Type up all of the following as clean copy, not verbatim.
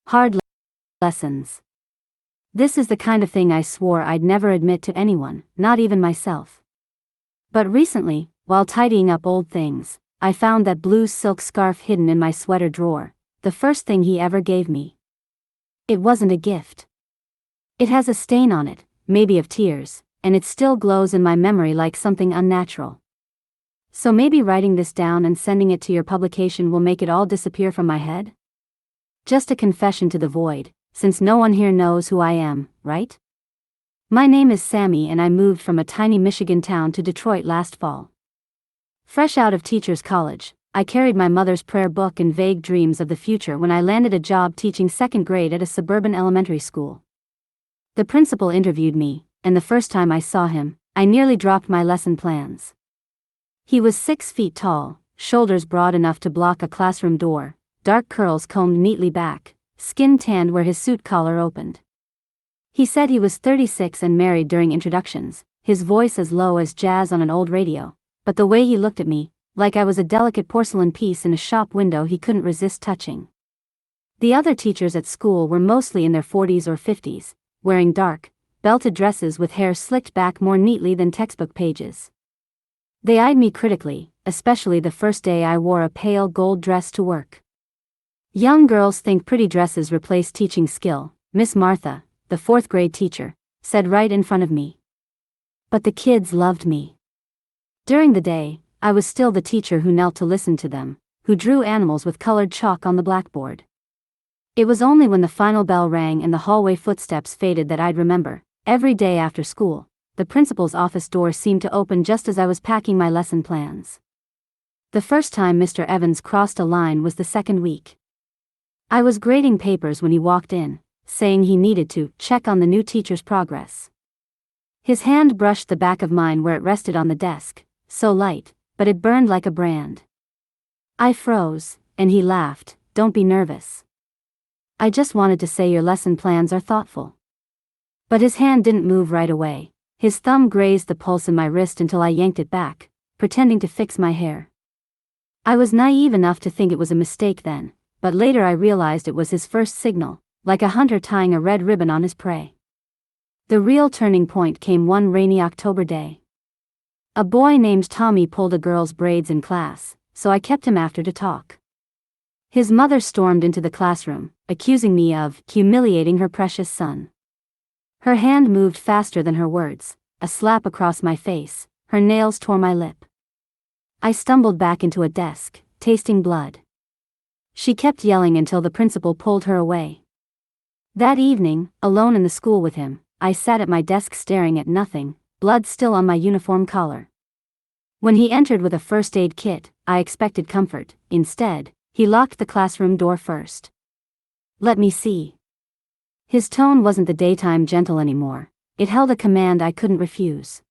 Hard lessons. This is the kind of thing I swore I'd never admit to anyone, not even myself. But recently, while tidying up old things, I found that blue silk scarf hidden in my sweater drawer, the first thing he ever gave me. It wasn't a gift. It has a stain on it, maybe of tears, and it still glows in my memory like something unnatural. So maybe writing this down and sending it to your publication will make it all disappear from my head? Just a confession to the void, since no one here knows who I am, right? My name is Sammy and I moved from a tiny Michigan town to Detroit last fall. Fresh out of teacher's college, I carried my mother's prayer book and vague dreams of the future when I landed a job teaching second grade at a suburban elementary school. The principal interviewed me, and the first time I saw him, I nearly dropped my lesson plans. He was 6 feet tall, shoulders broad enough to block a classroom door, dark curls combed neatly back, skin tanned where his suit collar opened. He said he was 36 and married during introductions, his voice as low as jazz on an old radio, but the way he looked at me, like I was a delicate porcelain piece in a shop window he couldn't resist touching. The other teachers at school were mostly in their 40s or 50s, wearing dark, belted dresses with hair slicked back more neatly than textbook pages. They eyed me critically, especially the first day I wore a pale gold dress to work. Young girls think pretty dresses replace teaching skill, Miss Martha, the 4th grade teacher, said right in front of me. But the kids loved me. During the day, I was still the teacher who knelt to listen to them, who drew animals with colored chalk on the blackboard. It was only when the final bell rang and the hallway footsteps faded that I'd remember. Every day after school, the principal's office door seemed to open just as I was packing my lesson plans. The first time Mr. Evans crossed a line was the second week. I was grading papers when he walked in, saying he needed to check on the new teacher's progress. His hand brushed the back of mine where it rested on the desk, so light, but it burned like a brand. I froze, and he laughed, "Don't be nervous. I just wanted to say your lesson plans are thoughtful." But his hand didn't move right away. His thumb grazed the pulse in my wrist until I yanked it back, pretending to fix my hair. I was naive enough to think it was a mistake then, but later I realized it was his first signal, like a hunter tying a red ribbon on his prey. The real turning point came one rainy October day. A boy named Tommy pulled a girl's braids in class, so I kept him after to talk. His mother stormed into the classroom, accusing me of humiliating her precious son. Her hand moved faster than her words, a slap across my face, her nails tore my lip. I stumbled back into a desk, tasting blood. She kept yelling until the principal pulled her away. That evening, alone in the school with him, I sat at my desk staring at nothing, blood still on my uniform collar. When he entered with a first aid kit, I expected comfort. Instead, he locked the classroom door first. "Let me see." His tone wasn't the daytime gentle anymore, it held a command I couldn't refuse.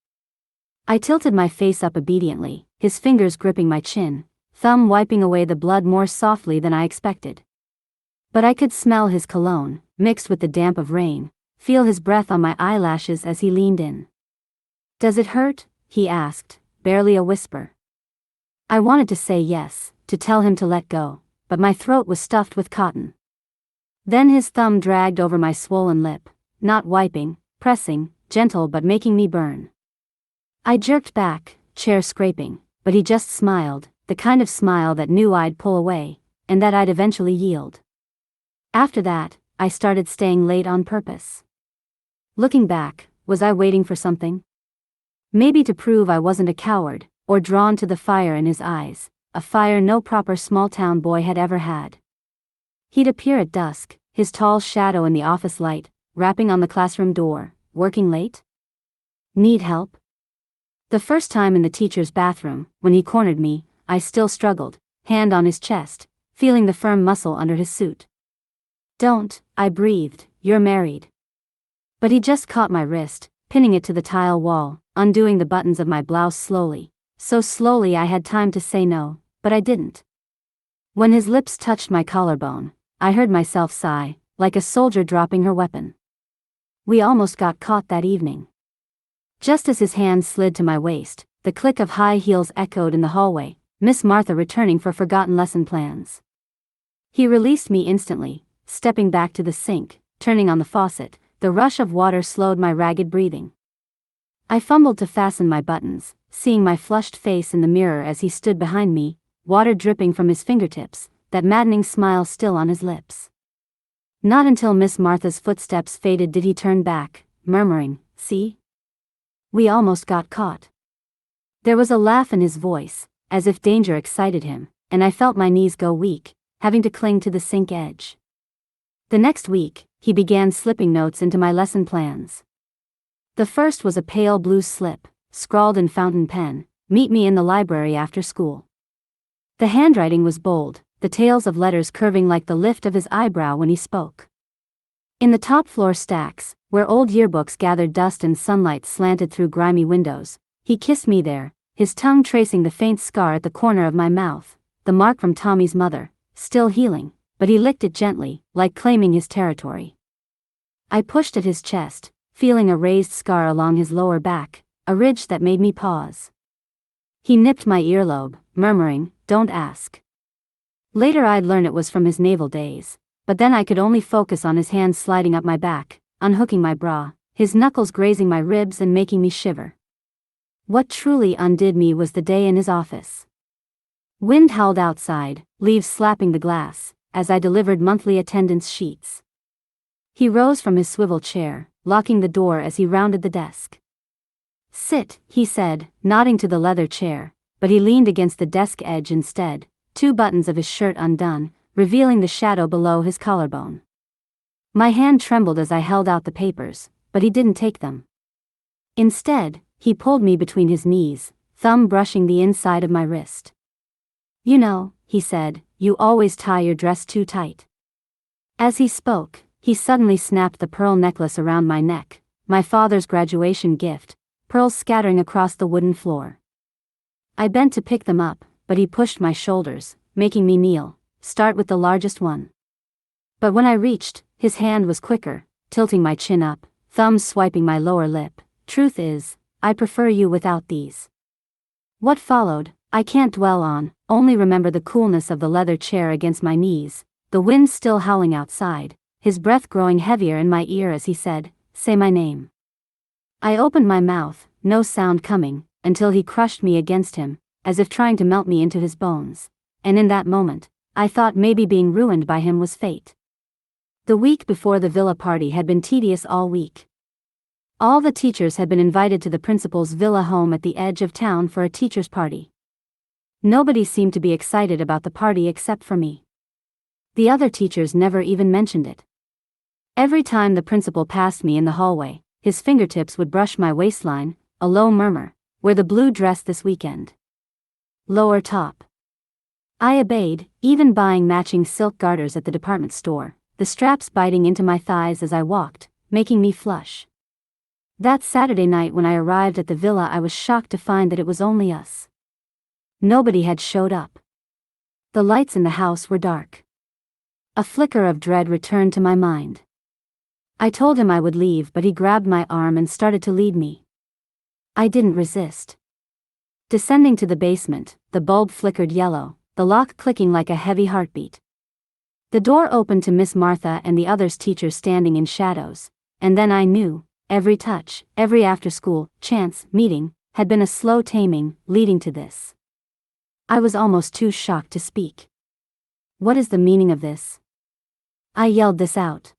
I tilted my face up obediently, his fingers gripping my chin, thumb wiping away the blood more softly than I expected. But I could smell his cologne, mixed with the damp of rain, feel his breath on my eyelashes as he leaned in. "Does it hurt?" he asked, barely a whisper. I wanted to say yes, to tell him to let go, but my throat was stuffed with cotton. Then his thumb dragged over my swollen lip, not wiping, pressing, gentle but making me burn. I jerked back, chair scraping, but he just smiled, the kind of smile that knew I'd pull away, and that I'd eventually yield. After that, I started staying late on purpose. Looking back, was I waiting for something? Maybe to prove I wasn't a coward, or drawn to the fire in his eyes, a fire no proper small-town boy had ever had. He'd appear at dusk, his tall shadow in the office light, rapping on the classroom door. "Working late? Need help?" The first time in the teacher's bathroom, when he cornered me, I still struggled, hand on his chest, feeling the firm muscle under his suit. "Don't," I breathed, "you're married." But he just caught my wrist, pinning it to the tile wall, undoing the buttons of my blouse slowly, so slowly I had time to say no, but I didn't. When his lips touched my collarbone, I heard myself sigh, like a soldier dropping her weapon. We almost got caught that evening. Just as his hand slid to my waist, the click of high heels echoed in the hallway, Miss Martha returning for forgotten lesson plans. He released me instantly, stepping back to the sink, turning on the faucet. The rush of water slowed my ragged breathing. I fumbled to fasten my buttons, seeing my flushed face in the mirror as he stood behind me, water dripping from his fingertips, that maddening smile still on his lips. Not until Miss Martha's footsteps faded did he turn back, murmuring, "See? We almost got caught." There was a laugh in his voice, as if danger excited him, and I felt my knees go weak, having to cling to the sink edge. The next week, he began slipping notes into my lesson plans. The first was a pale blue slip, scrawled in fountain pen, "Meet me in the library after school." The handwriting was bold, the tails of letters curving like the lift of his eyebrow when he spoke. In the top floor stacks, where old yearbooks gathered dust and sunlight slanted through grimy windows, he kissed me there, his tongue tracing the faint scar at the corner of my mouth, the mark from Tommy's mother, still healing, but he licked it gently, like claiming his territory. I pushed at his chest, feeling a raised scar along his lower back, a ridge that made me pause. He nipped my earlobe, murmuring, "Don't ask." Later I'd learn it was from his naval days, but then I could only focus on his hands sliding up my back, unhooking my bra, his knuckles grazing my ribs and making me shiver. What truly undid me was the day in his office. Wind howled outside, leaves slapping the glass, as I delivered monthly attendance sheets. He rose from his swivel chair, locking the door as he rounded the desk. "Sit," he said, nodding to the leather chair, but he leaned against the desk edge instead, two buttons of his shirt undone, revealing the shadow below his collarbone. My hand trembled as I held out the papers, but he didn't take them. Instead, he pulled me between his knees, thumb brushing the inside of my wrist. "You know," he said, "you always tie your dress too tight." As he spoke, he suddenly snapped the pearl necklace around my neck, my father's graduation gift, pearls scattering across the wooden floor. I bent to pick them up, but he pushed my shoulders, making me kneel, "Start with the largest one." But when I reached, his hand was quicker, tilting my chin up, thumbs swiping my lower lip. "Truth is, I prefer you without these." What followed, I can't dwell on, only remember the coolness of the leather chair against my knees, the wind still howling outside, his breath growing heavier in my ear as he said, "Say my name." I opened my mouth, no sound coming, until he crushed me against him, as if trying to melt me into his bones, and in that moment, I thought maybe being ruined by him was fate. The week before the villa party had been tedious all week. All the teachers had been invited to the principal's villa home at the edge of town for a teacher's party. Nobody seemed to be excited about the party except for me. The other teachers never even mentioned it. Every time the principal passed me in the hallway, his fingertips would brush my waistline, a low murmur, "Wear the blue dress this weekend. Lower top." I obeyed, even buying matching silk garters at the department store, the straps biting into my thighs as I walked, making me flush. That Saturday night when I arrived at the villa, I was shocked to find that it was only us. Nobody had showed up. The lights in the house were dark. A flicker of dread returned to my mind. I told him I would leave, but he grabbed my arm and started to lead me. I didn't resist. Descending to the basement, the bulb flickered yellow, the lock clicking like a heavy heartbeat. The door opened to Miss Martha and the others teachers standing in shadows, and then I knew, every touch, every after-school, chance, meeting, had been a slow taming, leading to this. I was almost too shocked to speak. "What is the meaning of this?" I yelled this out.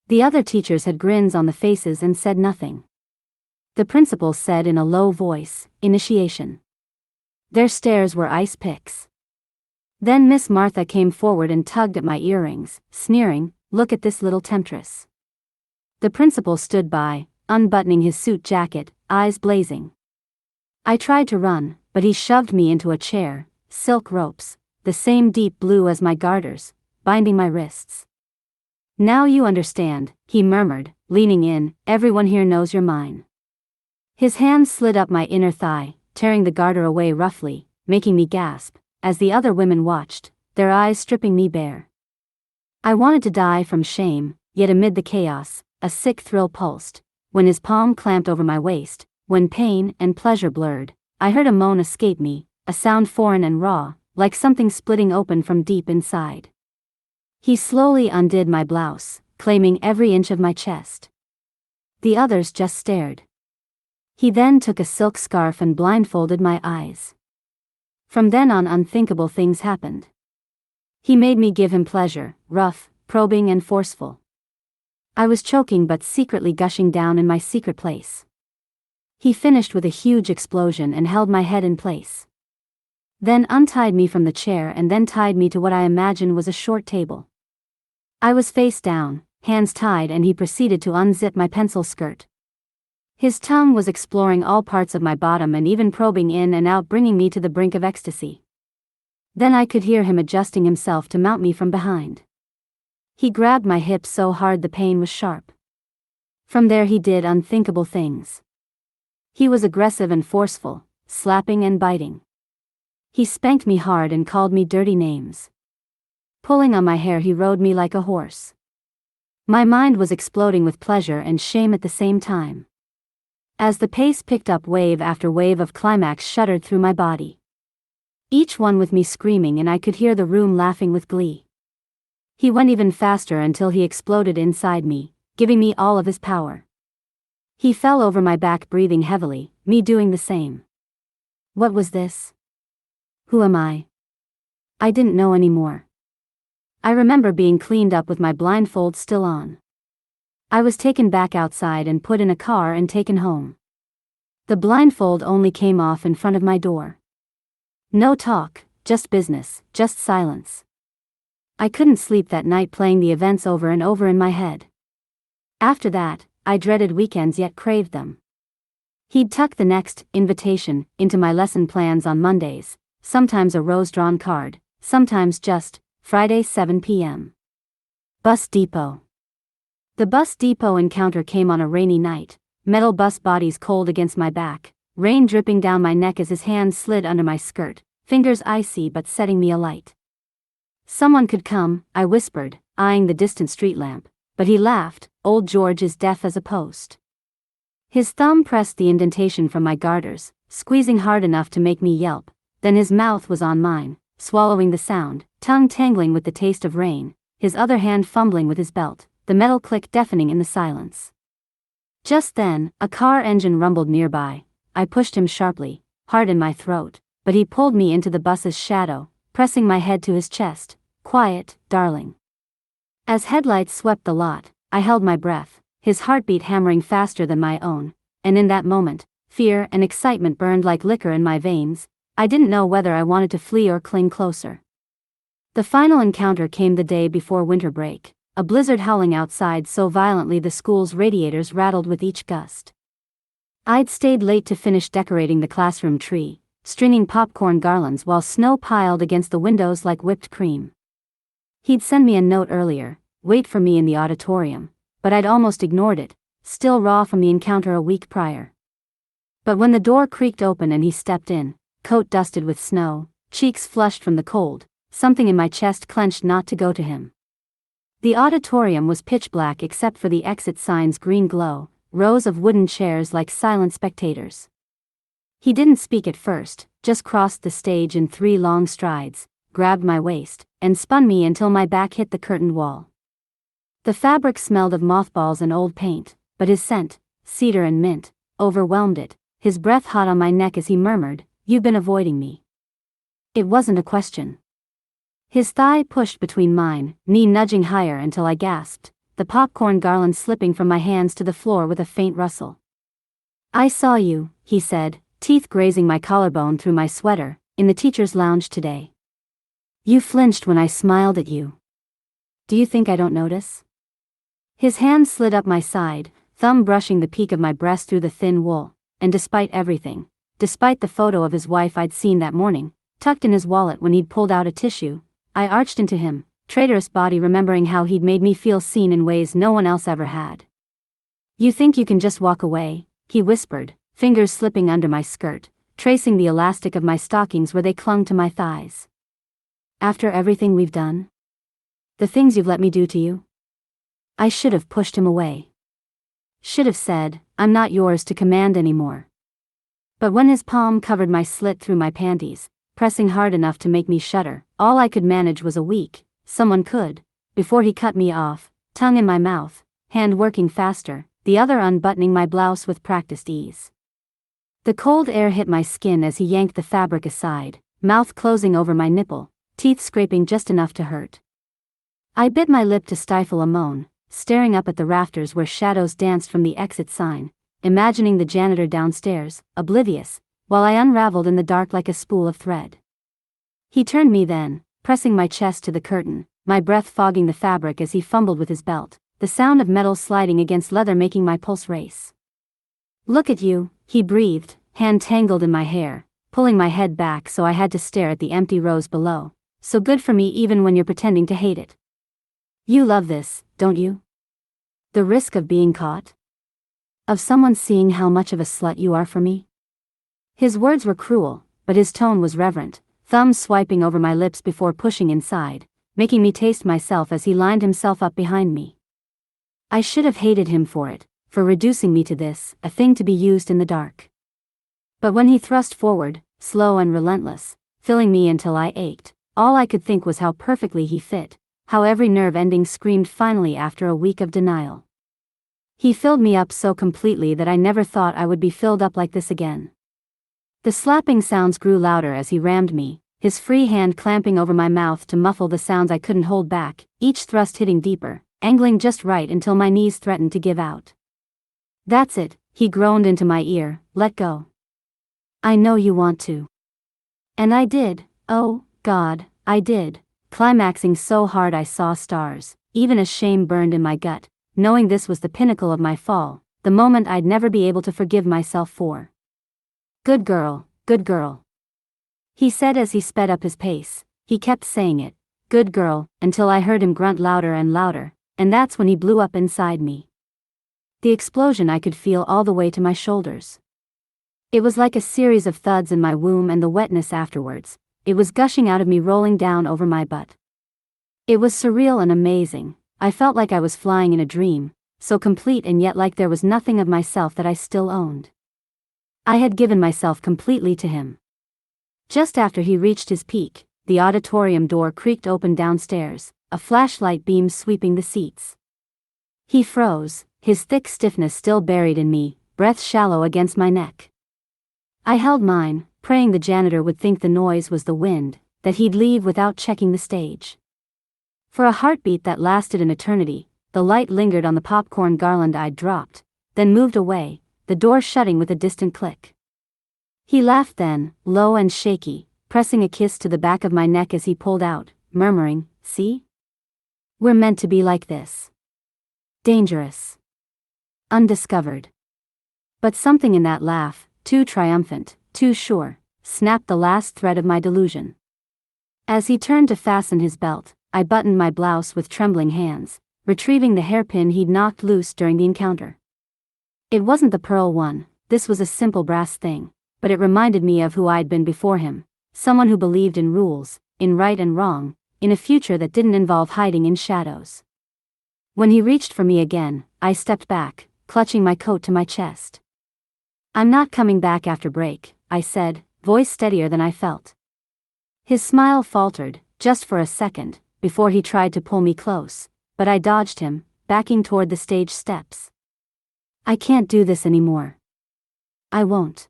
The other teachers had grins on the faces and said nothing. The principal said in a low voice, "Initiation." Their stares were ice picks. Then Miss Martha came forward and tugged at my earrings, sneering, "Look at this little temptress." The principal stood by, unbuttoning his suit jacket, eyes blazing. I tried to run, but he shoved me into a chair, silk ropes, the same deep blue as my garters, binding my wrists. "Now you understand," he murmured, leaning in, "everyone here knows you're mine." His hand slid up my inner thigh, tearing the garter away roughly, making me gasp, as the other women watched, their eyes stripping me bare. I wanted to die from shame, yet amid the chaos, a sick thrill pulsed, when his palm clamped over my waist, when pain and pleasure blurred. I heard a moan escape me, a sound foreign and raw, like something splitting open from deep inside. He slowly undid my blouse, claiming every inch of my chest. The others just stared. He then took a silk scarf and blindfolded my eyes. From then on, unthinkable things happened. He made me give him pleasure, rough, probing and forceful. I was choking but secretly gushing down in my secret place. He finished with a huge explosion and held my head in place. Then untied me from the chair and then tied me to what I imagined was a short table. I was face down, hands tied, and he proceeded to unzip my pencil skirt. His tongue was exploring all parts of my bottom and even probing in and out, bringing me to the brink of ecstasy. Then I could hear him adjusting himself to mount me from behind. He grabbed my hips so hard the pain was sharp. From there he did unthinkable things. He was aggressive and forceful, slapping and biting. He spanked me hard and called me dirty names. Pulling on my hair, he rode me like a horse. My mind was exploding with pleasure and shame at the same time. As the pace picked up, wave after wave of climax shuddered through my body. Each one with me screaming, and I could hear the room laughing with glee. He went even faster until he exploded inside me, giving me all of his power. He fell over my back breathing heavily, me doing the same. What was this? Who am I? I didn't know anymore. I remember being cleaned up with my blindfold still on. I was taken back outside and put in a car and taken home. The blindfold only came off in front of my door. No talk, just business, just silence. I couldn't sleep that night, playing the events over and over in my head. After that, I dreaded weekends yet craved them. He'd tuck the next invitation into my lesson plans on Mondays, sometimes a rose-drawn card, sometimes just Friday 7 p.m. Bus depot. The bus depot encounter came on a rainy night, metal bus bodies cold against my back, rain dripping down my neck as his hands slid under my skirt, fingers icy but setting me alight. Someone could come, I whispered, eyeing the distant street lamp, but he laughed. Old George is deaf as a post. His thumb pressed the indentation from my garters, squeezing hard enough to make me yelp, then his mouth was on mine, swallowing the sound, tongue tangling with the taste of rain, his other hand fumbling with his belt, the metal click deafening in the silence. Just then, a car engine rumbled nearby. I pushed him sharply, hard in my throat, but he pulled me into the bus's shadow, pressing my head to his chest. Quiet, darling. As headlights swept the lot, I held my breath, his heartbeat hammering faster than my own, and in that moment, fear and excitement burned like liquor in my veins. I didn't know whether I wanted to flee or cling closer. The final encounter came the day before winter break, a blizzard howling outside so violently the school's radiators rattled with each gust. I'd stayed late to finish decorating the classroom tree, stringing popcorn garlands while snow piled against the windows like whipped cream. He'd sent me a note earlier, wait for me in the auditorium, but I'd almost ignored it, still raw from the encounter a week prior. But when the door creaked open and he stepped in, coat dusted with snow, cheeks flushed from the cold, something in my chest clenched not to go to him. The auditorium was pitch black except for the exit sign's green glow, rows of wooden chairs like silent spectators. He didn't speak at first, just crossed the stage in 3 long strides, grabbed my waist, and spun me until my back hit the curtained wall. The fabric smelled of mothballs and old paint, but his scent, cedar and mint, overwhelmed it, his breath hot on my neck as he murmured, "You've been avoiding me." It wasn't a question. His thigh pushed between mine, knee nudging higher until I gasped, the popcorn garland slipping from my hands to the floor with a faint rustle. "I saw you," he said, teeth grazing my collarbone through my sweater, "in the teacher's lounge today. You flinched when I smiled at you. Do you think I don't notice?" His hand slid up my side, thumb brushing the peak of my breast through the thin wool, and despite everything, despite the photo of his wife I'd seen that morning, tucked in his wallet when he'd pulled out a tissue, I arched into him, traitorous body remembering how he'd made me feel seen in ways no one else ever had. "You think you can just walk away?" he whispered, fingers slipping under my skirt, tracing the elastic of my stockings where they clung to my thighs. "After everything we've done? The things you've let me do to you?" I should have pushed him away. Should have said, "I'm not yours to command anymore." But when his palm covered my slit through my panties, pressing hard enough to make me shudder, all I could manage was a weak, "Someone could," before he cut me off, tongue in my mouth, hand working faster, the other unbuttoning my blouse with practiced ease. The cold air hit my skin as he yanked the fabric aside, mouth closing over my nipple, teeth scraping just enough to hurt. I bit my lip to stifle a moan, staring up at the rafters where shadows danced from the exit sign, imagining the janitor downstairs, oblivious, while I unraveled in the dark like a spool of thread. He turned me then, pressing my chest to the curtain, my breath fogging the fabric as he fumbled with his belt, the sound of metal sliding against leather making my pulse race. "Look at you," he breathed, hand tangled in my hair, pulling my head back so I had to stare at the empty rows below. "So good for me even when you're pretending to hate it. You love this, don't you? The risk of being caught? Of someone seeing how much of a slut you are for me?" His words were cruel, but his tone was reverent, thumbs swiping over my lips before pushing inside, making me taste myself as he lined himself up behind me. I should have hated him for it, for reducing me to this, a thing to be used in the dark. But when he thrust forward, slow and relentless, filling me until I ached, all I could think was how perfectly he fit, how every nerve ending screamed finally after a week of denial. He filled me up so completely that I never thought I would be filled up like this again. The slapping sounds grew louder as he rammed me, his free hand clamping over my mouth to muffle the sounds I couldn't hold back, each thrust hitting deeper, angling just right until my knees threatened to give out. "That's it," he groaned into my ear, "let go. I know you want to." And I did, oh, God, I did, climaxing so hard I saw stars, even as shame burned in my gut, knowing this was the pinnacle of my fall, the moment I'd never be able to forgive myself for. Good girl," he said as he sped up his pace. He kept saying it, "good girl," until I heard him grunt louder and louder, and that's when he blew up inside me. The explosion I could feel all the way to my shoulders. It was like a series of thuds in my womb and the wetness afterwards. It was gushing out of me, rolling down over my butt. It was surreal and amazing. I felt like I was flying in a dream, so complete and yet like there was nothing of myself that I still owned. I had given myself completely to him. Just after he reached his peak, the auditorium door creaked open downstairs, a flashlight beam sweeping the seats. He froze, his thick stiffness still buried in me, breath shallow against my neck. I held mine, praying the janitor would think the noise was the wind, that he'd leave without checking the stage. For a heartbeat that lasted an eternity, the light lingered on the popcorn garland I'd dropped, then moved away, the door shutting with a distant click. He laughed then, low and shaky, pressing a kiss to the back of my neck as he pulled out, murmuring, "See? We're meant to be like this. Dangerous. Undiscovered." But something in that laugh, too triumphant, too sure, snapped the last thread of my delusion. As he turned to fasten his belt, I buttoned my blouse with trembling hands, retrieving the hairpin he'd knocked loose during the encounter. It wasn't the pearl one, this was a simple brass thing, but it reminded me of who I'd been before him, someone who believed in rules, in right and wrong, in a future that didn't involve hiding in shadows. When he reached for me again, I stepped back, clutching my coat to my chest. "I'm not coming back after break," I said, voice steadier than I felt. His smile faltered, just for a second, before he tried to pull me close, but I dodged him, backing toward the stage steps. "I can't do this anymore. I won't."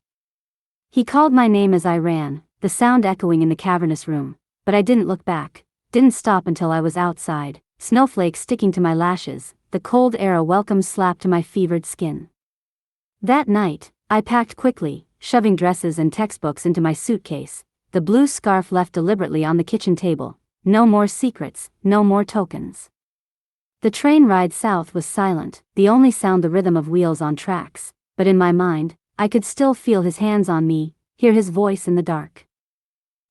He called my name as I ran, the sound echoing in the cavernous room, but I didn't look back, didn't stop until I was outside, snowflakes sticking to my lashes, the cold air a welcome slap to my fevered skin. That night, I packed quickly, shoving dresses and textbooks into my suitcase, the blue scarf left deliberately on the kitchen table. No more secrets, no more tokens. The train ride south was silent, the only sound the rhythm of wheels on tracks, but in my mind, I could still feel his hands on me, hear his voice in the dark.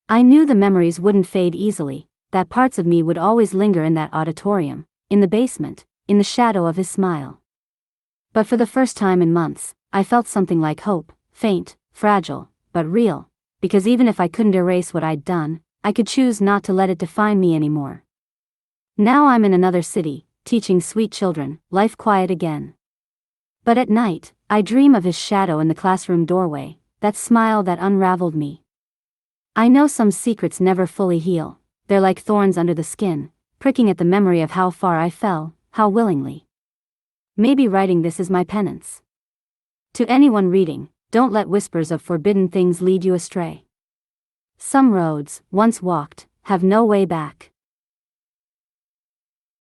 I knew the memories wouldn't fade easily, that parts of me would always linger in that auditorium, in the basement, in the shadow of his smile. But for the first time in months, I felt something like hope, faint, fragile, but real, because even if I couldn't erase what I'd done, I could choose not to let it define me anymore. Now I'm in another city, teaching sweet children, life quiet again. But at night, I dream of his shadow in the classroom doorway, that smile that unraveled me. I know some secrets never fully heal, they're like thorns under the skin, pricking at the memory of how far I fell, how willingly. Maybe writing this is my penance. To anyone reading, don't let whispers of forbidden things lead you astray. Some roads, once walked, have no way back.